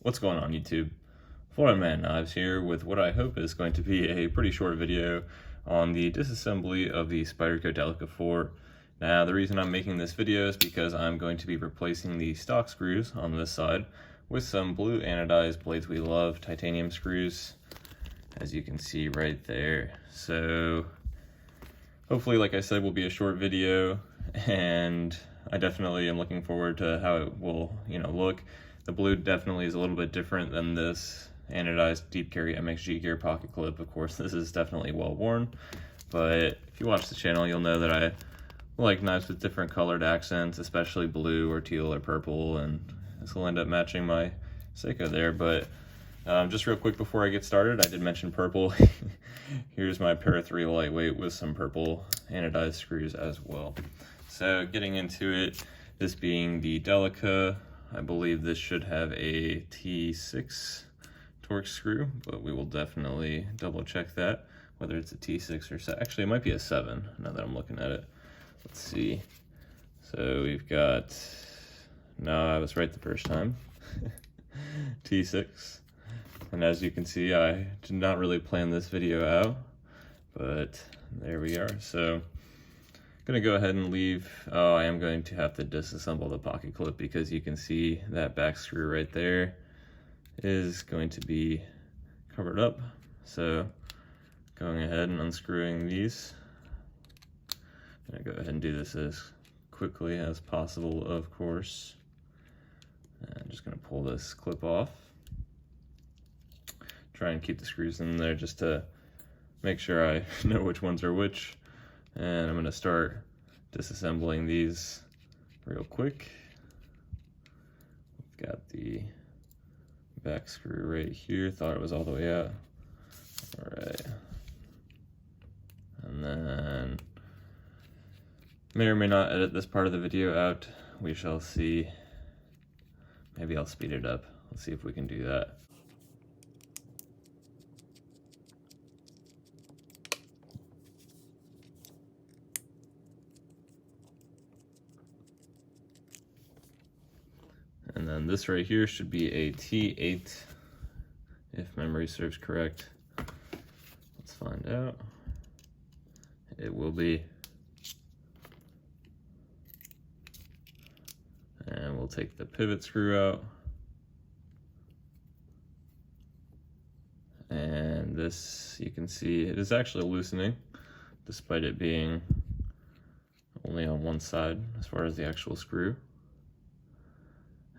What's going on YouTube? Florida Man Knives here with what I hope is going to be a pretty short video on the disassembly of the Spyderco Delica 4. Now the reason I'm making this video is because I'm going to be replacing the stock screws on this side with some blue anodized Bladeswelove titanium screws, as you can see right there. So hopefully, like I said, will be a short video, and I definitely am looking forward to how it will, look. The blue definitely is a little bit different than this anodized deep carry MXG gear pocket clip. Of course, this is definitely well worn, but if you watch the channel, you'll know that I like knives with different colored accents, especially blue or teal or purple, and this will end up matching my Seiko there. But just real quick before I get started, I did mention purple. Here's my Para 3 lightweight with some purple anodized screws as well. So getting into it, this being the Delica, I believe this should have a T6 Torx screw, but we will definitely double check that, whether it's a T6 or 7. Actually, it might be a 7 now that I'm looking at it. Let's see. So we've got, no, I was right the first time. T6. And as you can see, I did not really plan this video out, but there we are. So gonna go ahead and leave. Oh, I am going to have to disassemble the pocket clip because you can see that back screw right there is going to be covered up. So going ahead and unscrewing these. I'm gonna go ahead and do this as quickly as possible, of course. And I'm just gonna pull this clip off. Try and keep the screws in there just to make sure I know which ones are which. And I'm going to start disassembling these real quick. We've got the back screw right here. Thought it was all the way out. All right. And then may or may not edit this part of the video out. We shall see. Maybe I'll speed it up. Let's see if we can do that. And then this right here should be a T8, if memory serves correct. Let's find out. It will be. And we'll take the pivot screw out. And this, you can see, it is actually loosening, despite it being only on one side as far as the actual screw.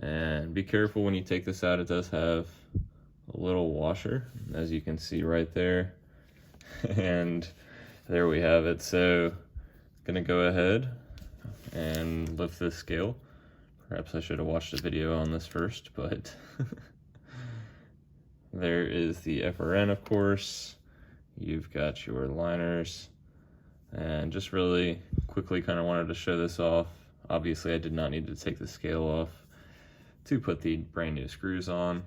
And be careful when you take this out, it does have a little washer, as you can see right there. And there we have it. So I'm gonna go ahead and lift this scale. Perhaps I should have watched a video on this first, but there is the FRN, of course. You've got your liners, and just really quickly kind of wanted to show this off. Obviously, I did not need to take the scale off to put the brand new screws on,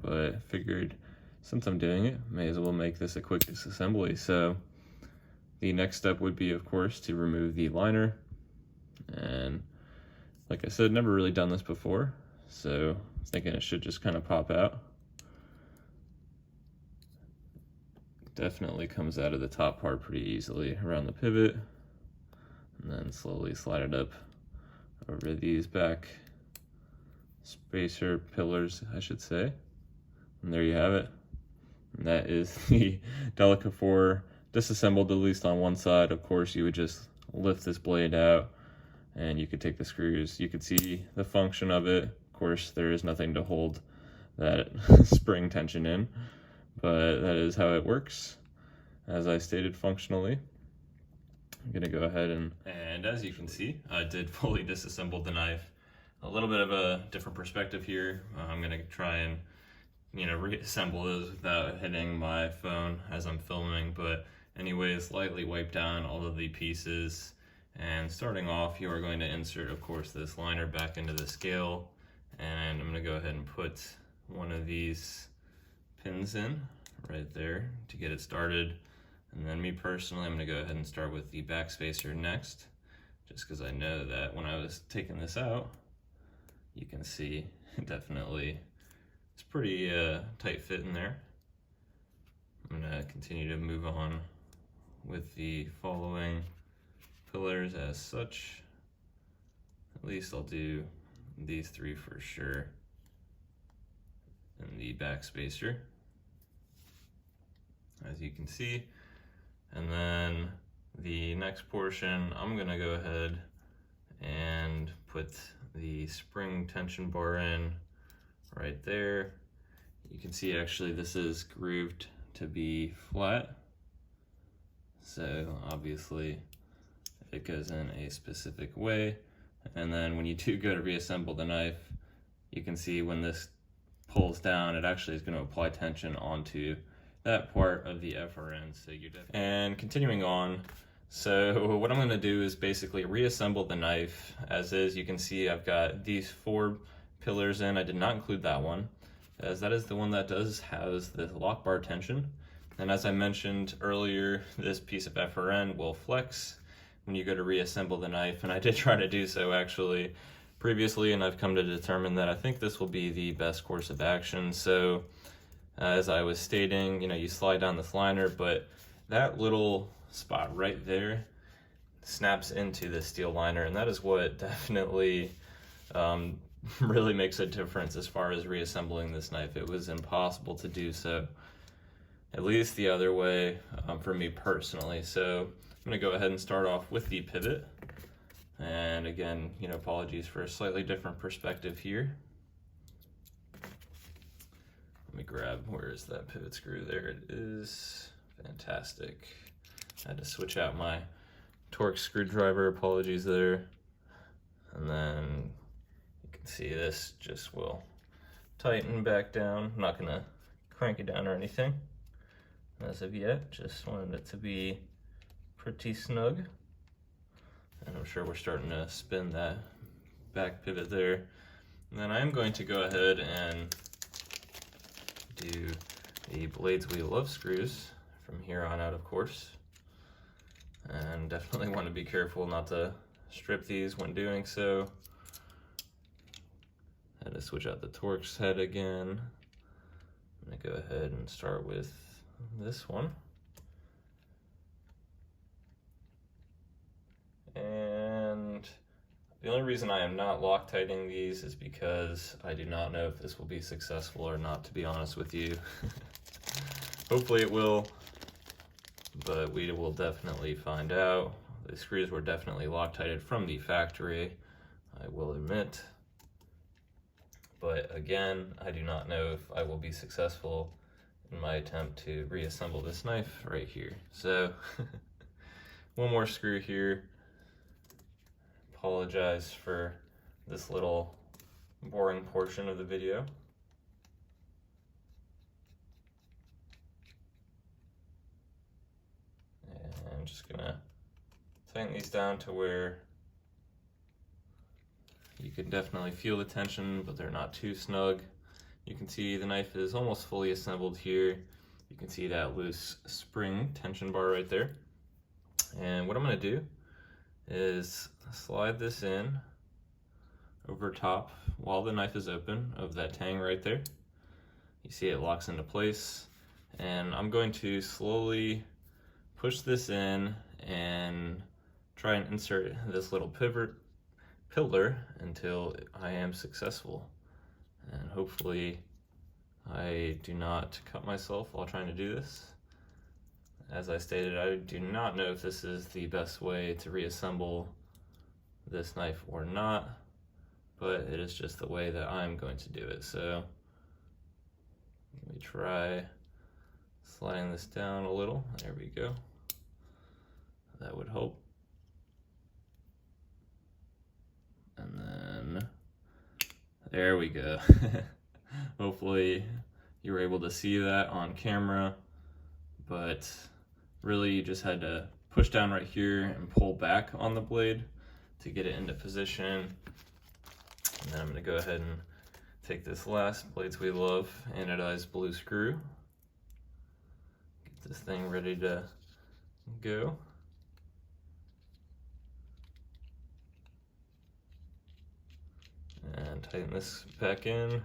but figured since I'm doing it, may as well make this a quick disassembly. So the next step would be, of course, to remove the liner. And like I said, never really done this before, so I'm thinking it should just kind of pop out. Definitely comes out of the top part pretty easily around the pivot, and then slowly slide it up over these back spacer pillars, I should say. And there you have it. And that is the Delica 4 disassembled, at least on one side. Of course, you would just lift this blade out and you could take the screws. You could see the function of it. Of course, there is nothing to hold that spring tension in, but that is how it works, as I stated, functionally. I'm gonna go ahead and as you can see, I did fully disassemble the knife. A little bit of a different perspective here. I'm gonna try and reassemble those without hitting my phone as I'm filming, but anyways, lightly wipe down all of the pieces. And starting off, you are going to insert, of course, this liner back into the scale, and I'm gonna go ahead and put one of these pins in right there to get it started. And then me personally, I'm gonna go ahead and start with the back spacer next, just because I know that when I was taking this out, you can see definitely it's pretty tight fit in there. I'm gonna continue to move on with the following pillars as such. At least I'll do these three for sure. And the back spacer, as you can see. And then the next portion, I'm gonna go ahead and put the spring tension bar in right there. You can see actually this is grooved to be flat. So obviously it goes in a specific way. And then when you do go to reassemble the knife, you can see when this pulls down, it actually is going to apply tension onto that part of the FRN. So you're and continuing on, so what I'm going to do is basically reassemble the knife as is. You can see I've got these 4 pillars in. I did not include that one, as that is the one that has the lock bar tension. And as I mentioned earlier, this piece of FRN will flex when you go to reassemble the knife, and I did try to do so actually previously, and I've come to determine that I think this will be the best course of action. So as I was stating, you know, you slide down this liner, but that little spot right there snaps into the steel liner, and that is what definitely really makes a difference as far as reassembling this knife. It was impossible to do so, at least the other way, for me personally. So I'm gonna go ahead and start off with the pivot. And again, you know, apologies for a slightly different perspective here. Let me grab, where is that pivot screw? There it is. Fantastic. I had to switch out my Torx screwdriver, apologies there. And then you can see this just will tighten back down. I'm not gonna crank it down or anything as of yet, just wanted it to be pretty snug. And I'm sure we're starting to spin that back pivot there. And then I'm going to go ahead and do the Bladeswelove screws from here on out, of course. And definitely want to be careful not to strip these when doing so. Had to switch out the Torx head again. I'm gonna go ahead and start with this one. And the only reason I am not Loctiting these is because I do not know if this will be successful or not, to be honest with you. Hopefully it will, but we will definitely find out. The screws were definitely Loctited from the factory, I will admit. But again, I do not know if I will be successful in my attempt to reassemble this knife right here. So one more screw here. Apologize for this little boring portion of the video. And I'm just gonna tighten these down to where you can definitely feel the tension, but they're not too snug. You can see the knife is almost fully assembled here. You can see that loose spring tension bar right there. And what I'm gonna do is slide this in over top while the knife is open of that tang right there. You see it locks into place, and I'm going to slowly push this in and try and insert this little pillar until I am successful. And hopefully I do not cut myself while trying to do this. As I stated, I do not know if this is the best way to reassemble this knife or not, but it is just the way that I'm going to do it. So let me try sliding this down a little. There we go. That would help. And then there we go. Hopefully you were able to see that on camera, but really you just had to push down right here and pull back on the blade to get it into position. And then I'm gonna go ahead and take this last Bladeswelove anodized blue screw, get this thing ready to go. And tighten this back in.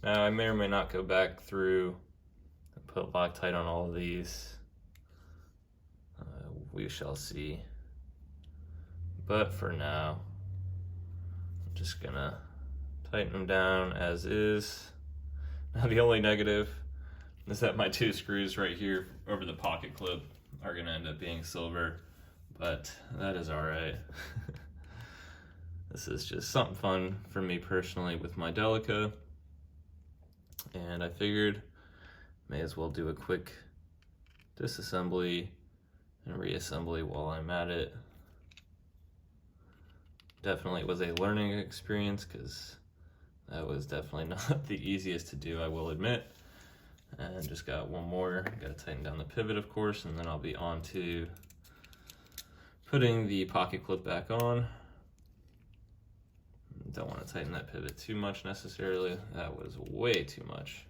Now I may or may not go back through and put Loctite on all of these. We shall see. But for now, I'm just gonna tighten them down as is. Now the only negative is that my 2 screws right here over the pocket clip are gonna end up being silver, but that is all right. This is just something fun for me personally with my Delica, and I figured may as well do a quick disassembly and reassembly while I'm at it. Definitely was a learning experience because that was definitely not the easiest to do, I will admit. And just got one more, gotta tighten down the pivot of course, and then I'll be on to putting the pocket clip back on. Don't want to tighten that pivot too much necessarily, that was way too much.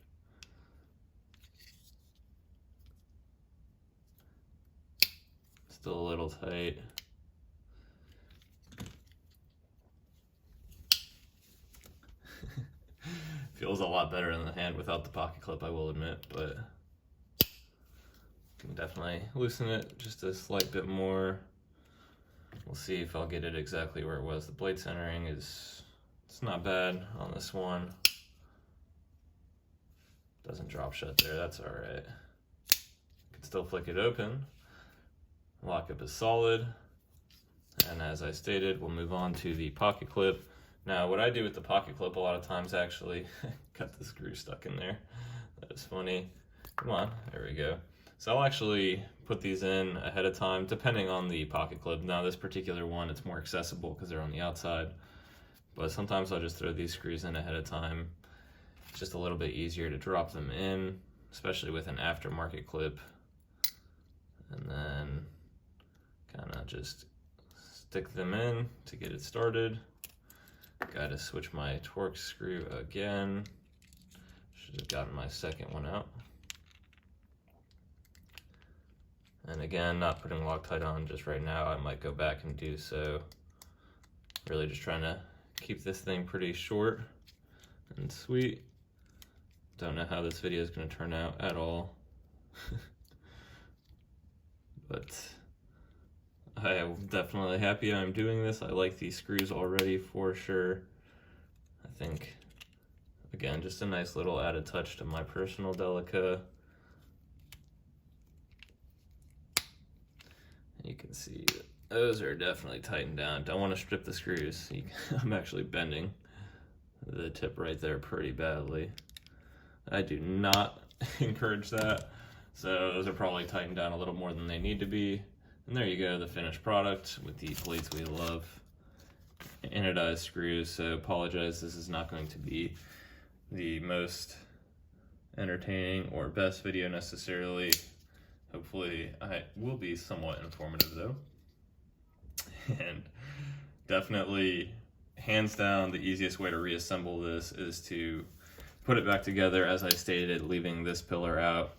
Still a little tight. Feels a lot better in the hand without the pocket clip, I will admit, but can definitely loosen it just a slight bit more. We'll see if I'll get it exactly where it was. The blade centering it's not bad on this one. Doesn't drop shut there, that's all right. Can still flick it open. Lockup is solid. And as I stated, we'll move on to the pocket clip. Now, what I do with the pocket clip a lot of times actually, got the screw stuck in there. That is funny. Come on, there we go. So I'll actually put these in ahead of time, depending on the pocket clip. Now this particular one, it's more accessible because they're on the outside. But sometimes I'll just throw these screws in ahead of time. It's just a little bit easier to drop them in, especially with an aftermarket clip. And then kind of just stick them in to get it started. Gotta switch my Torx screw again. Should have gotten my second one out. And again, not putting Loctite on just right now. I might go back and do so. Really just trying to keep this thing pretty short and sweet. Don't know how this video is going to turn out at all. But I am definitely happy I'm doing this. I like these screws already for sure. I think, again, just a nice little added touch to my personal Delica. You can see those are definitely tightened down. Don't want to strip the screws. I'm actually bending the tip right there pretty badly. I do not encourage that. So those are probably tightened down a little more than they need to be. And there you go, the finished product with the Bladeswelove anodized screws. So apologize, this is not going to be the most entertaining or best video necessarily. Hopefully I will be somewhat informative though. And definitely, hands down, the easiest way to reassemble this is to put it back together as I stated, leaving this pillar out.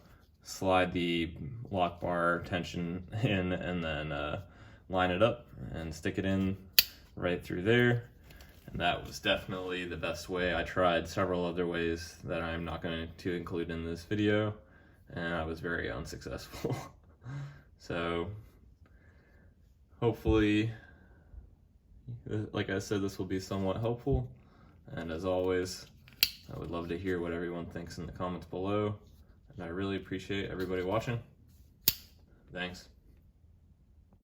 Slide the lock bar tension in and then line it up and stick it in right through there. And that was definitely the best way. I tried several other ways that I'm not going to include in this video, and I was very unsuccessful. So hopefully, like I said, this will be somewhat helpful. And as always, I would love to hear what everyone thinks in the comments below. And I really appreciate everybody watching. Thanks.